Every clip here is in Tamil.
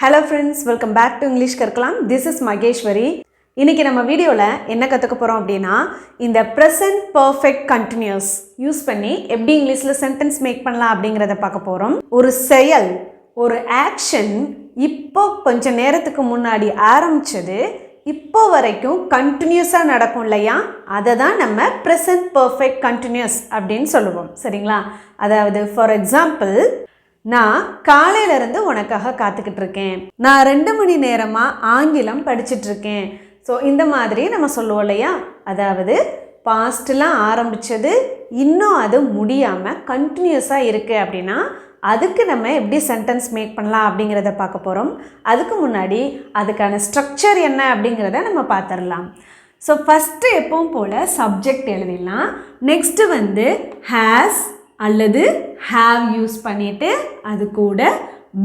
Hello friends, welcome back to English Karkalam. This is Mageshwari. இன்னைக்கு நம்ம வீடியோல என்ன கத்துக்க போறோம் அப்படினா இந்த present perfect continuous யூஸ் பண்ணி எப்படி இங்கிலீஷ்ல சென்டென்ஸ் மேக் பண்ணலாம் அப்படிங்கறத பார்க்க போறோம். ஒரு செயல், ஒரு ஆக்ஷன் இப்போ கொஞ்ச நேரத்துக்கு முன்னாடி ஆரம்பிச்சது இப்போ வரைக்கும் கண்டினியூஸா நடக்கும் இல்லையா, அதை தான் நம்ம present perfect continuous அப்படின்னு சொல்லுவோம். சரிங்களா? அதாவது ஃபார் எக்ஸாம்பிள், நான் காலையிலிருந்து உனக்காக காத்துக்கிட்டு இருக்கேன், நான் 2 மணி நேரமா ஆங்கிலம் படிச்சுட்டு இருக்கேன். ஸோ இந்த மாதிரி நம்ம சொல்லுவோம் இல்லையா, அதாவது பாஸ்ட்லாம் ஆரம்பிச்சது இன்னும் அது முடியாமல் கண்டினியூஸாக இருக்குது அப்படின்னா அதுக்கு நம்ம எப்படி சென்டென்ஸ் மேக் பண்ணலாம் அப்படிங்கிறத பார்க்க போகிறோம். அதுக்கு முன்னாடி அதுக்கான ஸ்ட்ரக்சர் என்ன அப்படிங்கிறத நம்ம பார்த்துடலாம். ஸோ ஃபஸ்ட்டு எப்பவும் போல் சப்ஜெக்ட் எழுதிடலாம். நெக்ஸ்ட்டு வந்து ஹேஸ் அல்லது ஹேவ் யூஸ் பண்ணிவிட்டு அது கூட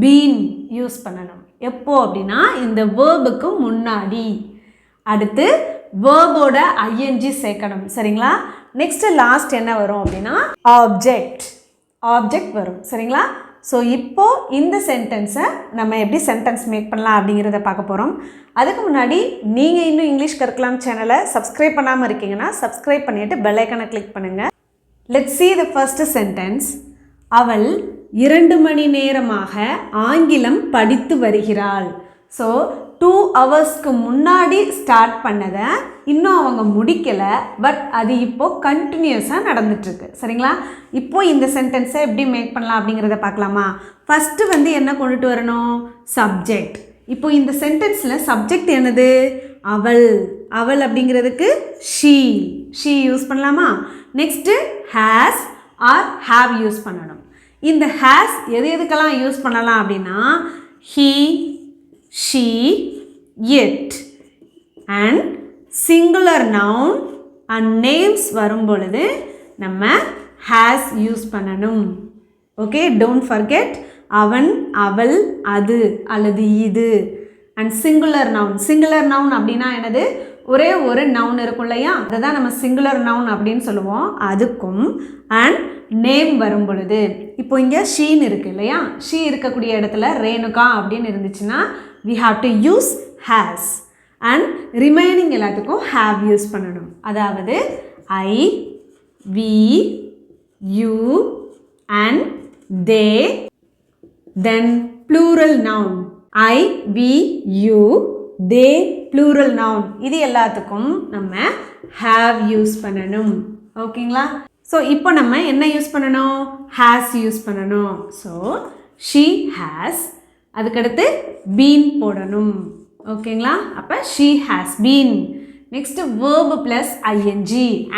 பீன் யூஸ் பண்ணணும். எப்போ அப்படின்னா இந்த வேர்புக்கு முன்னாடி. அடுத்து வேர்போட ஐஎன்ஜி சேர்க்கணும். சரிங்களா? நெக்ஸ்ட்டு லாஸ்ட் என்ன வரும் அப்படின்னா ஆப்ஜெக்ட் வரும். சரிங்களா? ஸோ இப்போது இந்த சென்டென்ஸை நம்ம எப்படி சென்டென்ஸ் மேக் பண்ணலாம் அப்படிங்கிறத பார்க்க போகிறோம். அதுக்கு முன்னாடி நீங்கள் இன்னும் இங்கிலீஷ் கற்கலாம் சேனலை சப்ஸ்கிரைப் பண்ணாமல் இருக்கீங்கன்னா சப்ஸ்கிரைப் பண்ணிவிட்டு பெல் ஐக்கானை கிளிக் பண்ணுங்கள். Let's see the first sentence. அவள் 2 மணி நேரமாக ஆங்கிலம் படித்து வருகிறாள். ஸோ 2 ஹவர்ஸ்க்கு முன்னாடி ஸ்டார்ட் பண்ணதை இன்னும் அவங்க முடிக்கலை, பட் அது இப்போது கண்டினியூஸாக நடந்துட்டுருக்கு. சரிங்களா? இப்போது இந்த சென்டென்ஸை எப்படி மேக் பண்ணலாம் அப்படிங்கிறத பார்க்கலாமா? ஃபஸ்ட்டு வந்து என்ன கொண்டுட்டு வரணும்? சப்ஜெக்ட். இப்போ இந்த சென்டென்ஸில் சப்ஜெக்ட் என்னது? அவள் அப்படிங்கிறதுக்கு ஷீ யூஸ் பண்ணலாமா? Next has or have use பண்ணணும். இந்த ஹேஸ் எதுக்கெல்லாம் யூஸ் பண்ணலாம் அப்படின்னா he, she, it and singular noun and names வரும் பொழுது நம்ம ஹேஸ் யூஸ் பண்ணணும். Okay, don't forget. அவன், அவள், அது அல்லது இது. அண்ட் சிங்குலர் நவுன் அப்படின்னா என்னது? ஒரே ஒரு நவுன் இருக்கும் இல்லையா, அதை தான் நம்ம சிங்குலர் நவுன் அப்படின்னு சொல்லுவோம். அதுக்கும் அண்ட் நேம் வரும் பொழுது, இப்போ இங்கே ஷீன் இருக்குது இல்லையா, ஷீ இருக்கக்கூடிய இடத்துல ரேணுகா அப்படின்னு இருந்துச்சுன்னா we have to use has. And remaining எல்லாத்துக்கும் have யூஸ் பண்ணணும். அதாவது I, we, you and they. Then plural noun I, we, you, they plural noun. இது எல்லாத்துக்கும் நம்ம have யூஸ் பண்ணணும். ஓகேங்களா? ஸோ இப்போ நம்ம என்ன யூஸ் பண்ணணும்? has யூஸ் பண்ணணும். ஸோ she has, அதுக்கடுத்து been போடணும். ஓகேங்களா? அப்போ she has been. Next verb plus ing,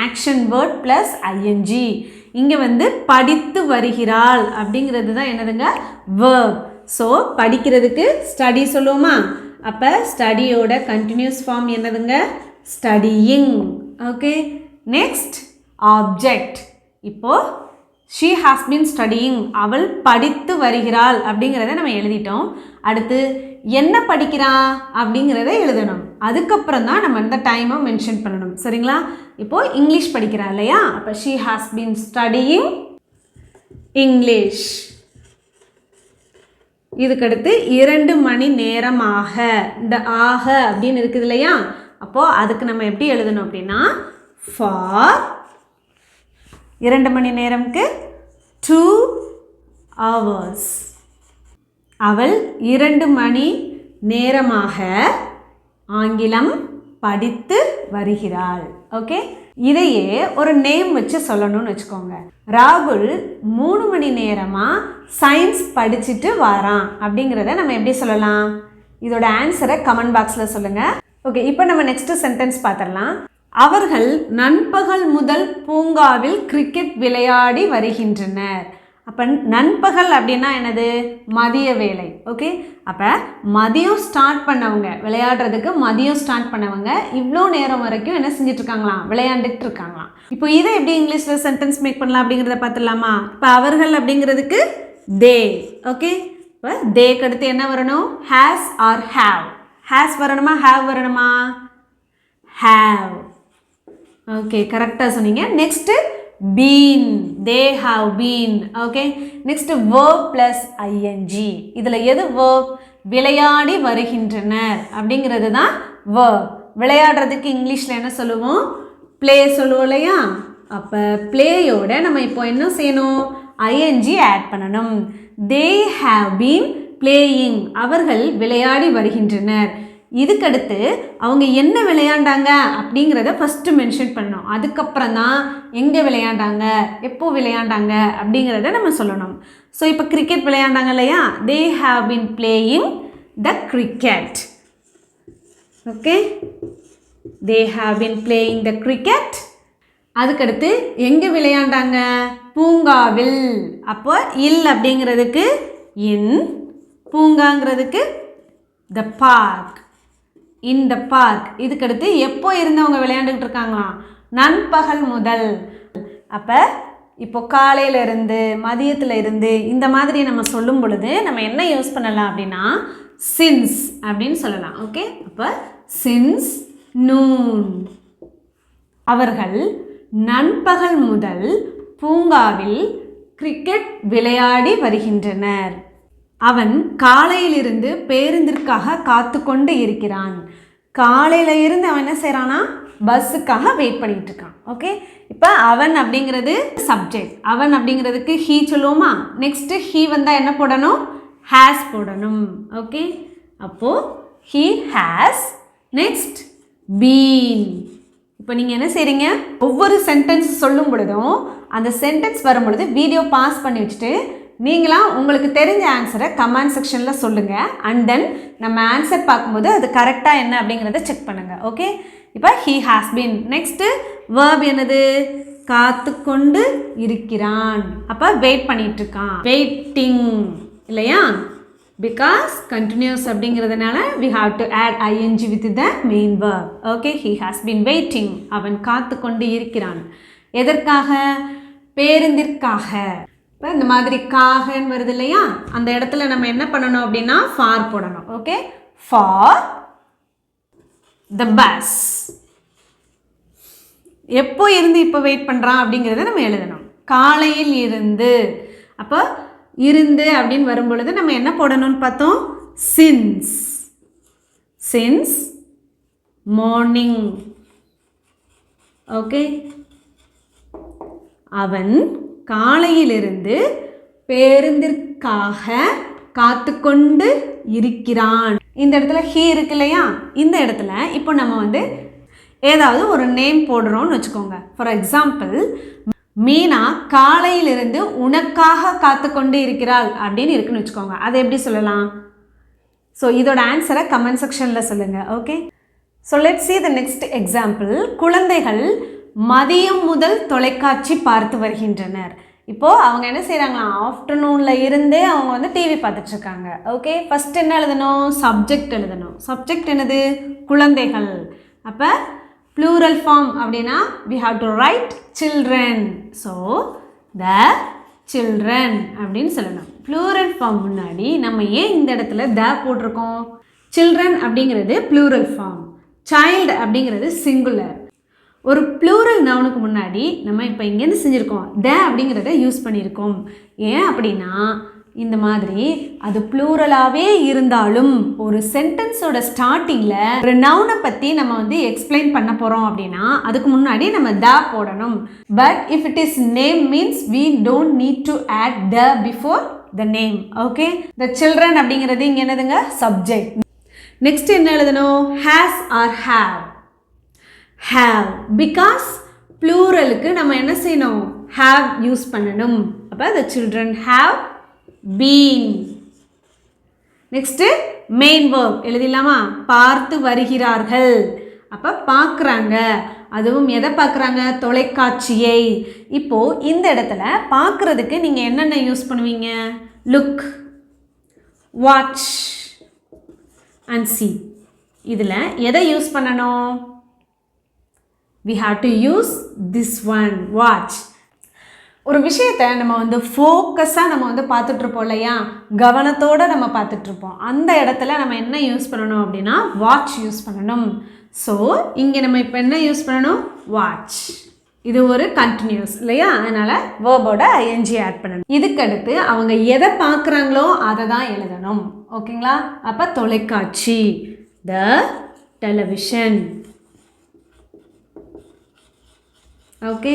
action word plus ing. இங்கே வந்து படித்து வருகிறாள் அப்படிங்கிறது தான் என்னதுங்க? verb. ஸோ படிக்கிறதுக்கு ஸ்டடி சொல்லுவோமா? அப்போ ஸ்டடியோட கண்டினியூஸ் ஃபார்ம் என்னதுங்க? ஸ்டடியிங். Okay, next object. இப்போது ஷீ ஹாஸ் பீன் ஸ்டடியிங், அவள் படித்து வருகிறாள் அப்படிங்கிறத நம்ம எழுதிட்டோம். அடுத்து என்ன படிக்கிறா அப்படிங்கிறத எழுதணும். அதுக்கப்புறம் தான் நம்ம இந்த டைமை மென்ஷன் பண்ணணும். சரிங்களா? இப்போது இங்கிலீஷ் படிக்கிறா இல்லையா, அப்போ she has been studying English. இதுக்கடுத்து 2 மணி நேரமாக, இந்த ஆக அப்படின்னு இருக்குது இல்லையா, அப்போது அதுக்கு நம்ம எப்படி எழுதணும் அப்படின்னா ஃபார் 2 மணி நேரம்க்கு 2 hours. அவள் 2 மணி நேரமாக ஆங்கிலம் படித்து வருகிறாள். ஓகே, இதையே ஒரு நேம் வச்சு சொல்லணும்னு வச்சுக்கோங்க. ராகுல் 3 மணி நேரமாக சயின்ஸ் படிச்சுட்டு வரான் அப்படிங்கிறத நம்ம எப்படி சொல்லலாம்? இதோட ஆன்சரை கமெண்ட் பாக்ஸில் சொல்லுங்கள். ஓகே, இப்போ நம்ம நெக்ஸ்ட் சென்டென்ஸ் பார்த்துடலாம். அவர்கள் நண்பகல் முதல் பூங்காவில் கிரிக்கெட் விளையாடி வருகின்றனர். அப்போ நண்பகல் அப்படின்னா என்னது? மதிய வேலை. ஓகே, அப்போ மதியம் ஸ்டார்ட் பண்ணவங்க, விளையாடுறதுக்கு மதியம் ஸ்டார்ட் பண்ணவங்க இவ்வளோ நேரம் வரைக்கும் என்ன செஞ்சிட்ருக்காங்களாம்? விளையாண்டுட்டு இருக்காங்களாம். இப்போ இதை எப்படி இங்கிலீஷில் சென்டென்ஸ் மேக் பண்ணலாம் அப்படிங்கிறத பார்த்துடலாமா? இப்போ அவர்கள் அப்படிங்கிறதுக்கு தே. ஓகே, இப்போ தேக்கு அடுத்து என்ன வரணும்? Has or have. ஹேஸ் வரணுமா ஹேவ் வரணுமா? ஹேவ். ஓகே, கரெக்டாக சொன்னீங்க. Next been, they have been. Okay, next verb plus ing. இதில் எது verb? விளையாடி வருகின்றனர் அப்படிங்கிறது தான் verb. விளையாடுறதுக்கு இங்கிலீஷில் என்ன சொல்லுவோம்? ப்ளே சொல்லுவோம் இல்லையா? அப்போ ப்ளேயோட நம்ம இப்போ என்ன செய்யணும்? ஐஎன்ஜி ஆட் பண்ணணும். they have been playing. அவர்கள் விளையாடி வருகின்றனர். இதுக்கடுத்து அவங்க என்ன விளையாண்டாங்க அப்படிங்கிறத ஃபஸ்ட்டு மென்ஷன் பண்ணணும். அதுக்கப்புறம் தான் எங்கே விளையாண்டாங்க, எப்போ விளையாண்டாங்க அப்படிங்கிறத நம்ம சொல்லணும். ஸோ இப்போ கிரிக்கெட் விளையாண்டாங்க இல்லையா? they have been playing the cricket. Okay, they have been playing the cricket. அதுக்கடுத்து எங்கே விளையாண்டாங்க? பூங்காவில். அப்போ இல் அப்படிங்கிறதுக்கு இன், பூங்காங்கிறதுக்கு the park, in the park. இதுக்கடுத்து எப்போ இருந்தவங்க விளையாண்டுக்கிட்டு இருக்காங்களாம்? நண்பகல் முதல். அப்போ இப்போ காலையிலேருந்து மதியத்தில் இருந்து இந்த மாதிரி நம்ம சொல்லும் பொழுது நம்ம என்ன யூஸ் பண்ணலாம் அப்படின்னா since அப்படின்னு சொல்லலாம். ஓகே, அப்போ since noon. அவர்கள் நண்பகல் முதல் பூங்காவில் கிரிக்கெட் விளையாடி வருகின்றனர். அவன் காலையிலிருந்து பேருந்திற்காக காத்து கொண்டு இருக்கிறான். காலையில் இருந்து அவன் என்ன செய்கிறான்னா பஸ்ஸுக்காக வெயிட் பண்ணிகிட்டு இருக்கான். ஓகே, இப்போ அவன் அப்படிங்கிறது சப்ஜெக்ட். அவன் அப்படிங்கிறதுக்கு ஹீ சொல்லுவோமா? நெக்ஸ்ட்டு ஹீ வந்தால் என்ன போடணும்? ஹேஸ் போடணும். ஓகே, அப்போது ஹீ ஹேஸ், நெக்ஸ்ட் பீன். இப்போ நீங்கள் என்ன செய்கிறீங்க? ஒவ்வொரு சென்டென்ஸ் சொல்லும் பொழுதும் அந்த சென்டென்ஸ் வரும் பொழுது வீடியோ பாஸ் பண்ணி வச்சுட்டு நீங்களாம் உங்களுக்கு தெரிஞ்ச ஆன்சரை கமெண்ட் செக்ஷனில் சொல்லுங்கள். அண்ட் தென் நம்ம ஆன்சர் பார்க்கும்போது அது கரெக்டாக என்ன அப்படிங்கிறத செக் பண்ணுங்கள். ஓகே, இப்போ he has been. Next verb என்னது? காத்து கொண்டு இருக்கிறான். அப்போ வெயிட் பண்ணிட்டு இருக்கான், வெயிட்டிங் இல்லையா? பிகாஸ் கண்டினியூஸ் அப்படிங்கிறதுனால we have to add ing with the main verb. Okay, he has been waiting. அவன் காத்து கொண்டு இருக்கிறான். எதற்காக? பேருந்திற்காக. இப்போ இந்த மாதிரி காகன்னு வருது இல்லையா? அந்த இடத்துல நம்ம என்ன பண்ணணும் அப்படின்னா ஃபார் போடணும். Okay, for the bus. எப்போ இருந்து இப்போ வெயிட் பண்ணுறான் அப்படிங்கிறத நம்ம எழுதணும். காலையில் இருந்து. அப்போ இருந்து அப்படின்னு வரும் பொழுது நம்ம என்ன போடணும்னு பார்த்தோம்? சின்ஸ். Since morning. ஓகே, அவன் காலையிலிருந்து பேருந்திற்காக காத்து கொண்டு இருக்கிறான். இந்த இடத்துல ஹீ இருக்கு இல்லையா? இந்த இடத்துல இப்போ நம்ம ஏதாவது ஒரு நேம் போடுறோம்னு வச்சுக்கோங்க. ஃபார் எக்ஸாம்பிள், மீனா காலையிலிருந்து உனக்காக காத்து கொண்டு இருக்கிறாள் அப்படின்னு இருக்குன்னு வச்சுக்கோங்க. அதை எப்படி சொல்லலாம்? ஸோ இதோட ஆன்சரை கமெண்ட் செக்ஷனில் சொல்லுங்கள். Okay, so let's see the next example. குழந்தைகள் மதியம் முதல் தொலைக்காட்சி பார்த்து வருகின்றனர். இப்போது அவங்க என்ன செய்கிறாங்களா? ஆஃப்டர்நூனில் இருந்தே அவங்க டிவி பார்த்துட்ருக்காங்க. ஓகே, ஃபஸ்ட் என்ன எழுதணும்? சப்ஜெக்ட் எழுதணும். சப்ஜெக்ட் என்னது? குழந்தைகள். அப்போ plural form அப்படின்னா we have to write children. so the children அப்படின்னு சொல்லணும். plural form முன்னாடி நம்ம ஏன் இந்த இடத்துல the போட்டிருக்கோம்? children அப்படிங்கிறது plural form, child அப்படிங்கிறது singular. ஒரு plural நவுனுக்கு முன்னாடி நம்ம இப்போ இங்கேருந்து செஞ்சுருக்கோம் the அப்படிங்கிறத யூஸ் பண்ணியிருக்கோம். ஏன் அப்படின்னா இந்த மாதிரி அது ப்ளூரலாகவே இருந்தாலும் ஒரு சென்டென்ஸோட ஸ்டார்டிங்கில் ஒரு நவுனை பற்றி நம்ம எக்ஸ்பிளைன் பண்ண போகிறோம் அப்படின்னா அதுக்கு முன்னாடி நம்ம த போடணும். But if it is name means we don't need to add the before the name. Okay, the children அப்படிங்கிறது இங்கே என்னதுங்க? சப்ஜெக்ட். நெக்ஸ்ட் என்ன எழுதணும்? has or have. have because ப்ளூரலுக்கு நம்ம என்ன செய்யணும்? have யூஸ் பண்ணணும். அப்போ the children have been. Next main verb எழுதிடலாமா? பார்த்து வருகிறார்கள். அப்போ பார்க்குறாங்க. அதுவும் எதை பார்க்குறாங்க? தொலைக்காட்சியை. இப்போது இந்த இடத்துல பார்க்குறதுக்கு நீங்கள் என்னென்ன யூஸ் பண்ணுவீங்க? Look, watch and see. இதில் எதை யூஸ் பண்ணணும்? we have to use this one, watch. ஒரு விஷயத்தை நம்ம ஃபோக்கஸாக நம்ம பார்த்துட்ருப்போம் இல்லையா? கவனத்தோடு நம்ம பார்த்துட்ருப்போம். அந்த இடத்துல நம்ம என்ன யூஸ் பண்ணணும் அப்படின்னா வாட்ச் யூஸ் பண்ணணும். ஸோ இங்கே நம்ம இப்போ என்ன யூஸ் பண்ணணும்? வாட்ச். இது ஒரு கண்டினியூஸ் இல்லையா? அதனால் வேர்போட ஐஎன்ஜி ஆட் பண்ணணும். இதுக்கடுத்து அவங்க எதை பார்க்குறாங்களோ அதை தான் எழுதணும். ஓகேங்களா? அப்போ தொலைக்காட்சி, த டெலிவிஷன். ஓகே,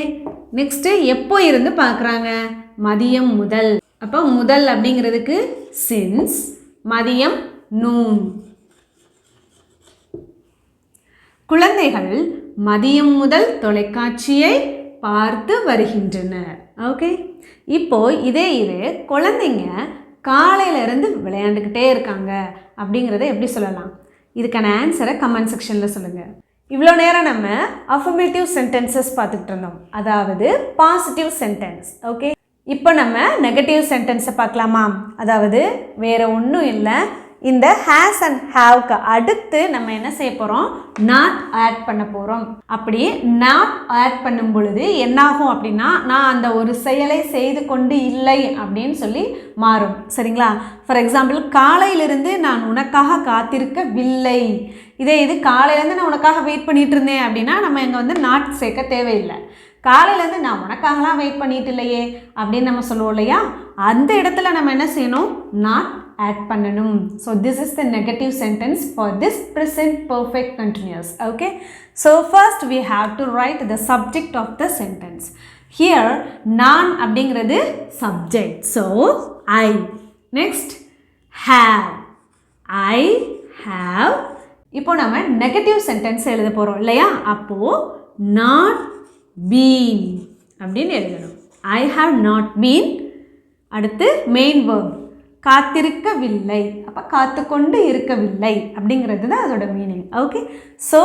நெக்ஸ்ட்டு எப்போ இருந்து பார்க்குறாங்க? மதியம் முதல். அப்போ முதல் அப்படிங்கிறதுக்கு சின்ஸ், மதியம் நூன். குழந்தைகள் மதியம் முதல் தொலைக்காட்சியை பார்த்து வருகின்றனர். ஓகே, இப்போ இதே இது குழந்தைங்க காலையிலேருந்து விளையாண்டுக்கிட்டே இருக்காங்க அப்படிங்கிறத எப்படி சொல்லலாம்? இதுக்கான ஆன்சரை கமெண்ட் செக்ஷனில் சொல்லுங்கள். இவ்வளோ நேரம் நம்ம அஃபர்மேட்டிவ் சென்டென்சஸ் பார்த்துக்கிட்டு இருந்தோம், அதாவது பாசிட்டிவ் சென்டென்ஸ். ஓகே, இப்போ நம்ம நெகட்டிவ் சென்டென்ஸை பார்க்கலாமா? அதாவது வேறு ஒன்றும் இல்லை, இந்த ஹேஸ் அண்ட் ஹாவ்க்கு அடுத்து நம்ம என்ன செய்ய போகிறோம்? நாட் ஆட் பண்ண போகிறோம். அப்படி நாட் ஆட் பண்ணும் பொழுது என்னாகும் அப்படின்னா, நான் அந்த ஒரு செயலை செய்து கொண்டு இல்லை அப்படின்னு சொல்லி மாறும். சரிங்களா? ஃபார் எக்ஸாம்பிள், காலையிலிருந்து நான் உனக்காக காத்திருக்கவில்லை. இதே இது காலையிலேருந்து நான் உனக்காக வெயிட் பண்ணிட்டு இருந்தேன் அப்படின்னா நம்ம இங்கே வந்து நாட் சேர்க்க தேவையில்லை. காலையிலேருந்து நான் உனக்காகலாம் வெயிட் பண்ணிட்டு இல்லையே அப்படின்னு நம்ம சொல்லுவோம் இல்லையா? அந்த இடத்துல நம்ம என்ன செய்யணும்? நாட் add பண்ணணும். So this is the negative sentence for this present perfect continuous. Okay, so first we have to write the subject of the sentence. Here நான் அப்படிங்கிறது subject, so I. Next have, I have. இப்போ நம்ம நெகட்டிவ் சென்டென்ஸ் எழுத போகிறோம் இல்லையா? அப்போது not been அப்படின்னு எழுதணும். I have not been. அடுத்து மெயின் verb காத்திருக்கவில்லை. அப்போ காத்துக்கொண்டு இருக்கவில்லை அப்படிங்கிறது தான் அதோட மீனிங். ஓகே, ஸோ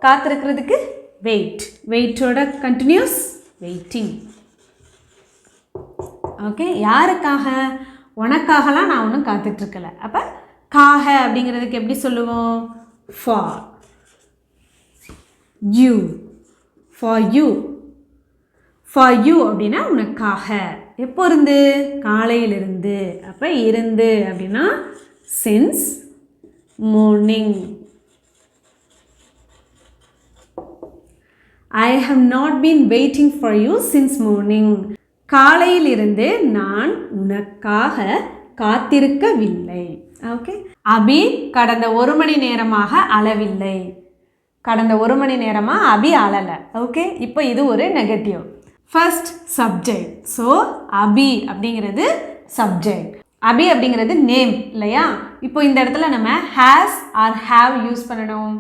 காத்திருக்கிறதுக்கு வெயிட், வெயிட்டோட கண்டினியூஸ் வெயிட்டிங். ஓகே, யாருக்காக? உனக்காகலாம் நான் ஒன்றும் காத்துட்ருக்கலை. அப்போ காக அப்படிங்கிறதுக்கு எப்படி சொல்லுவோம்? For you, for you, for you அப்படின்னா உனக்காக. எப்போ இருந்து? காலையிலிருந்து. அப்போ இருந்து அப்படின்னா since morning. I have not been waiting for you since morning. காலையிலிருந்து நான் உனக்காக காத்திருக்கவில்லை. ஓகே, அபி கடந்த 1 மணி நேரமாக அழவில்லை. கடந்த 1 மணி நேரமாக அபி அழலை. ஓகே, இப்போ இது ஒரு நெகட்டிவ். ஃபர்ஸ்ட் சப்ஜெக்ட், ஸோ அபி அப்படிங்கிறது சப்ஜெக்ட். அபி அப்படிங்கிறது நேம் இல்லையா? இப்போ இந்த இடத்துல நம்ம ஹேஸ் ஆர் ஹாவ் யூஸ் பண்ணணும்.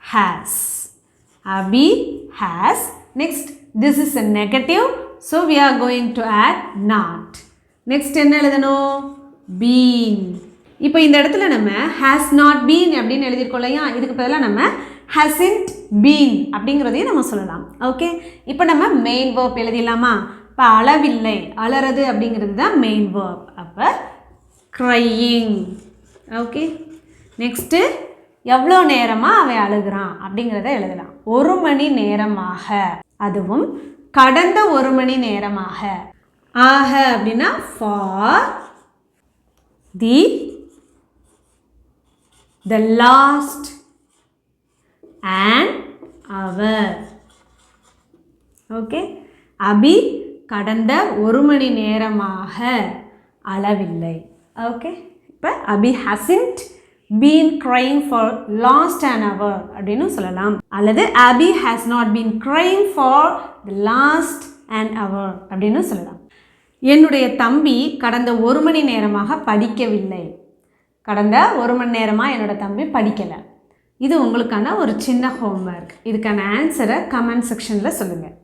ஹேஸ், அபி has. Next this is a negative, so we are going to add not. Next என்ன எழுதணும்? been. இப்போ இந்த இடத்துல நம்ம has not been அப்படின்னு எழுதியிருக்கோம் இல்லையா? இதுக்கு பதிலாக நம்ம hasn't been அப்படிங்கிறதையும் நம்ம சொல்லலாம். ஓகே, இப்போ நம்ம மெயின் வேர்ப் எழுதிடலாமா? இப்போ அளவில்லை, அலறது அப்படிங்கிறது தான் மெயின் வேர்ப். அப்போ crying. ஓகே, நெக்ஸ்ட்டு எவ்வளோ நேரமாக அவன் அழுகிறான் அப்படிங்கிறத எழுதலாம். 1 மணி நேரமாக, அதுவும் கடந்த 1 மணி நேரமாக. ஆக அப்படின்னா for the last an hour. Okay, அபி கடந்த 1 மணி நேரமாக அழவில்லை. ஓகே, இப்போ அபி hasn't been crying for last an hour அப்படின்னு சொல்லலாம். அல்லது அபி has not been crying for the last an hour அப்படின்னு சொல்லலாம். என்னுடைய தம்பி கடந்த 1 மணி நேரமாக படிக்கவில்லை. கடந்த 1 மணி நேரமாக என்னோட தம்பி படிக்கலை. இது உங்களுக்கான ஒரு சின்ன ஹோம்ஒர்க். இதுக்கான ஆன்சரை கமெண்ட் செக்ஷனில் சொல்லுங்கள்.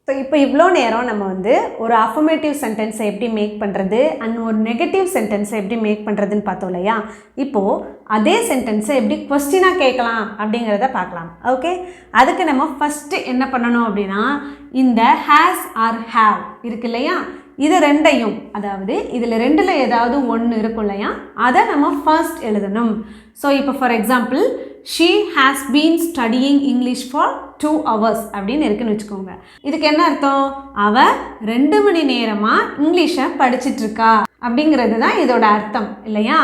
ஸோ இப்போ இவ்வளோ நேரம் நம்ம வந்து ஒரு அஃபர்மேட்டிவ் சென்டென்ஸை எப்படி மேக் பண்ணுறது அண்ட் ஒரு நெகட்டிவ் சென்டென்ஸை எப்படி மேக் பண்ணுறதுன்னு பார்த்தோம் இல்லையா? இப்போது அதே சென்டென்ஸை எப்படி கொஸ்டினாக கேட்கலாம் அப்படிங்கிறத பார்க்கலாம். ஓகே, அதுக்கு நம்ம ஃபஸ்ட்டு என்ன பண்ணணும் அப்படின்னா, இந்த ஹேஸ் ஆர் ஹேவ் இருக்கு இல்லையா? இது ரெண்டையும், அதாவது இதில் ரெண்டில் ஏதாவது ஒன்று இருக்கும் இல்லையா? அதை நம்ம ஃபர்ஸ்ட் எழுதணும். ஸோ இப்போ for example, she has been studying English for 2 hours அப்படின்னு இருக்குன்னு வச்சுக்கோங்க. இதுக்கு என்ன அர்த்தம்? அவள் 2 மணி நேரமாக இங்கிலீஷை படிச்சிட்ருக்கா அப்படிங்கிறது தான் இதோட அர்த்தம் இல்லையா?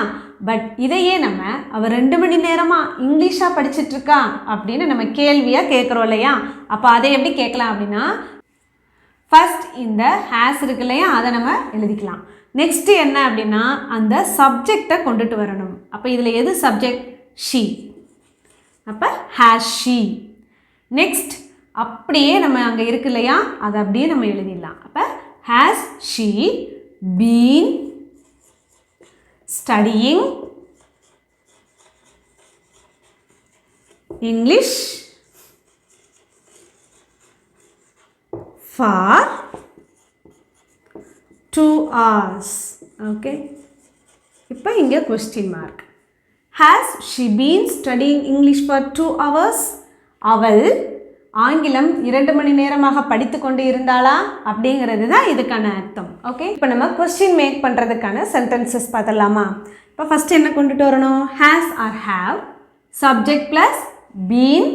பட் இதையே நம்ம அவள் 2 மணி நேரமாக இங்கிலீஷாக படிச்சிட்ருக்கா அப்படின்னு நம்ம கேள்வியாக கேட்குறோம் இல்லையா? அப்போ அதை எப்படி கேட்கலாம் அப்படின்னா, ஃபர்ஸ்ட் இந்த ஹேஸ் இருக்கு இல்லையா, அதை நம்ம எழுதிக்கலாம். நெக்ஸ்ட்டு என்ன அப்படின்னா அந்த சப்ஜெக்டை கொண்டுட்டு வரணும். அப்போ இதில் எது சப்ஜெக்ட்? ஷீ. அப்போ ஹேஸ் ஷீ. நெக்ஸ்ட் அப்படியே நம்ம அங்கே இருக்கு இல்லையா, அதை அப்படியே நம்ம எழுதிடலாம். அப்போ has she been studying English for 2 hours. Okay, இப்போ இங்கே question mark. Has she been studying English for 2 hours? அவள் ஆங்கிலம் 2 மணி நேரமாக படித்து கொண்டு இருந்தாளா அப்படிங்கிறது தான் இதுக்கான அர்த்தம். ஓகே, இப்போ நம்ம கொஸ்டின் மேக் பண்ணுறதுக்கான சென்டென்சஸ் பார்த்துடலாமா? இப்போ ஃபஸ்ட்டு என்ன கொண்டுட்டு வரணும்? Has or have, subject plus been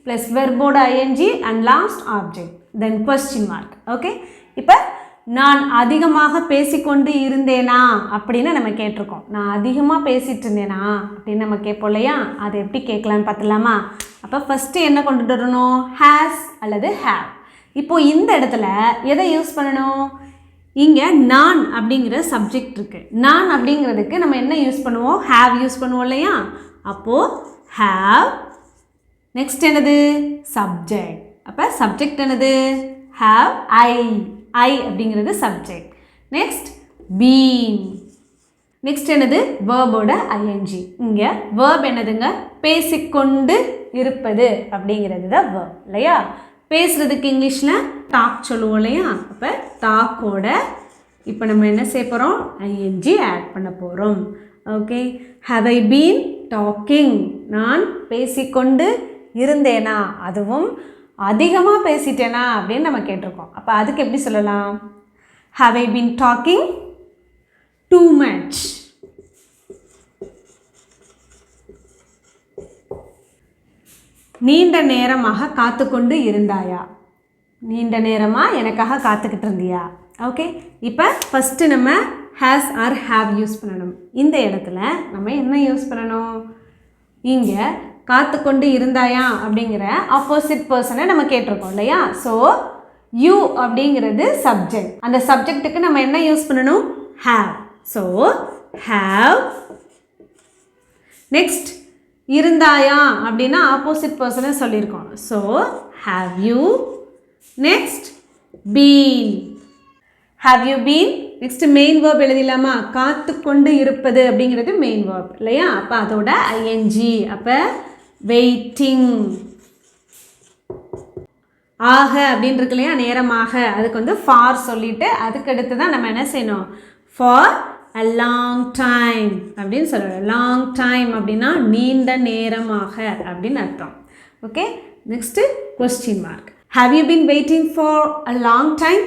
plus வெர்போட ING and last object, then question mark. Okay, இப்போ நான் அதிகமாக பேசிக்கொண்டு இருந்தேனா அப்படின்னு நம்ம கேட்டிருக்கோம். நான் அதிகமாக பேசிகிட்டு இருந்தேனா அப்படின்னு நம்ம கேட்போம் இல்லையா, அதை எப்படி கேட்கலான்னு பார்த்துலாமா? அப்போ ஃபஸ்ட்டு என்ன கொண்டுட்டு வரணும்? ஹேஸ் அல்லது ஹேவ். இப்போது இந்த இடத்துல எதை யூஸ் பண்ணணும்? இங்கே நான் அப்படிங்கிற சப்ஜெக்ட் இருக்குது. நான் அப்படிங்கிறதுக்கு நம்ம என்ன யூஸ் பண்ணுவோம்? ஹேவ் யூஸ் பண்ணுவோம் இல்லையா? அப்போது ஹேவ், நெக்ஸ்ட் என்னது? சப்ஜெக்ட். அப்போ சப்ஜெக்ட் என்னது? Have I. ஐ அப்படிங்கிறது சப்ஜெக்ட். Next been. நெக்ஸ்ட் என்னது? வேர்போட ஐஎன்ஜி. இங்கே வேர்ப் என்னதுங்க? பேசிக்கொண்டு இருப்பது அப்படிங்கிறது தான் வேர்ப் இல்லையா? பேசுகிறதுக்கு இங்கிலீஷில் டாக் சொல்லுவோம் இல்லையா? அப்போ டாக்கோட இப்போ நம்ம என்ன செய்ய போகிறோம்? ஐஎன்ஜி ஆட் பண்ண போகிறோம். Okay, have I been talking? நான் பேசிக்கொண்டு இருந்தேனா, அதுவும் அதிகமாக பேசிட்டேனா அப்படின்னு நம்ம கேட்டிருக்கோம். அப்போ அதுக்கு எப்படி சொல்லலாம்? Have I been talking too much? நீண்ட நேரமாக காத்துக்கொண்டு இருந்தாயா? நீண்ட நேரமாக எனக்காக காத்துக்கிட்டு இருந்தியா? ஓகே, இப்போ ஃபஸ்ட்டு நம்ம ஹேஸ் ஆர் ஹேவ் யூஸ் பண்ணணும். இந்த இடத்துல நம்ம என்ன யூஸ் பண்ணணும்? இங்கே காத்துக்கொண்டு இருந்தாயா அப்படிங்கிற ஆப்போசிட் பர்சனை நம்ம கேட்டிருக்கோம் இல்லையா? ஸோ யூ அப்படிங்கிறது சப்ஜெக்ட். அந்த சப்ஜெக்ட்டுக்கு நம்ம என்ன யூஸ் பண்ணணும்? ஹேவ். So have. நெக்ஸ்ட் இருந்தாயா அப்படின்னா ஆப்போசிட் பர்சனை சொல்லியிருக்கோம். So have you. Next been. Have you been. Next main verb எழுதிடலாமா? காத்து கொண்டு இருப்பது அப்படிங்கிறது மெயின் வேர்ப் இல்லையா? அப்போ அதோட ஐஎன்ஜி. அப்போ வெயிட்டிங். ஆக அப்படின்னு இருக்கு இல்லையா, நேரமாக, அதுக்கு வந்து ஃபார் சொல்லிட்டு அதுக்கு அடுத்து தான் நம்ம என்ன செய்யணும்? ஃபார் அ லாங் டைம் அப்படின்னு சொல்லணும். லாங் டைம் அப்படின்னா நீண்ட நேரமாக அப்படின்னு அர்த்தம். Okay, next question mark. Have you been waiting for a long time?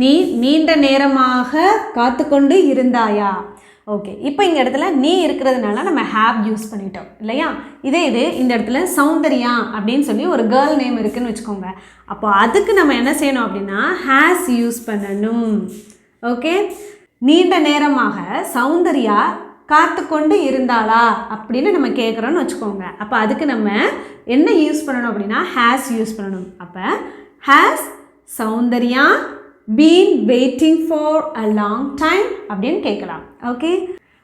நீ நீண்ட நேரமாக காத்துக்கொண்டு இருந்தாயா? ஓகே, இப்போ இந்த இடத்துல நீ இருக்கிறதுனால நம்ம ஹேவ் யூஸ் பண்ணிட்டோம் இல்லையா? இது இந்த இடத்துல சௌந்தர்யா அப்படின்னு சொல்லி ஒரு கேர்ள் நேம் இருக்குதுன்னு வச்சுக்கோங்க. அப்போ அதுக்கு நம்ம என்ன செய்யணும் அப்படின்னா ஹேஸ் யூஸ் பண்ணணும். ஓகே, நீண்ட நேரமாக சௌந்தர்யா காத்து கொண்டு இருந்தாளா அப்படின்னு நம்ம கேட்குறோன்னு வச்சுக்கோங்க. அப்போ அதுக்கு நம்ம என்ன யூஸ் பண்ணணும் அப்படின்னா ஹேஸ் யூஸ் பண்ணணும். அப்போ has Soundarya been waiting for a long time அப்படின்னு கேட்கலாம். ஓகே,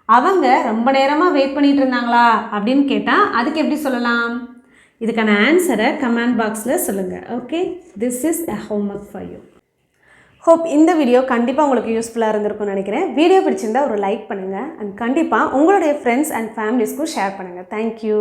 அவங்க ரொம்ப நேரமாக வெயிட் பண்ணிட்டு இருந்தாங்களா அப்படின்னு கேட்டால் அதுக்கு எப்படி சொல்லலாம்? இதுக்கான ஆன்சரை கமெண்ட் பாக்ஸில் சொல்லுங்கள். Okay, this is a homework for you. Hope இந்த வீடியோ கண்டிப்பாக உங்களுக்கு யூஸ்ஃபுல்லாக இருந்திருக்கும்னு நினைக்கிறேன். வீடியோ பிடிச்சிருந்தா ஒரு லைக் பண்ணுங்கள் அண்ட் கண்டிப்பாக உங்களுடைய ஃப்ரெண்ட்ஸ் அண்ட் ஃபேமிலிஸ்க்கும் ஷேர் பண்ணுங்கள். தேங்க்யூ.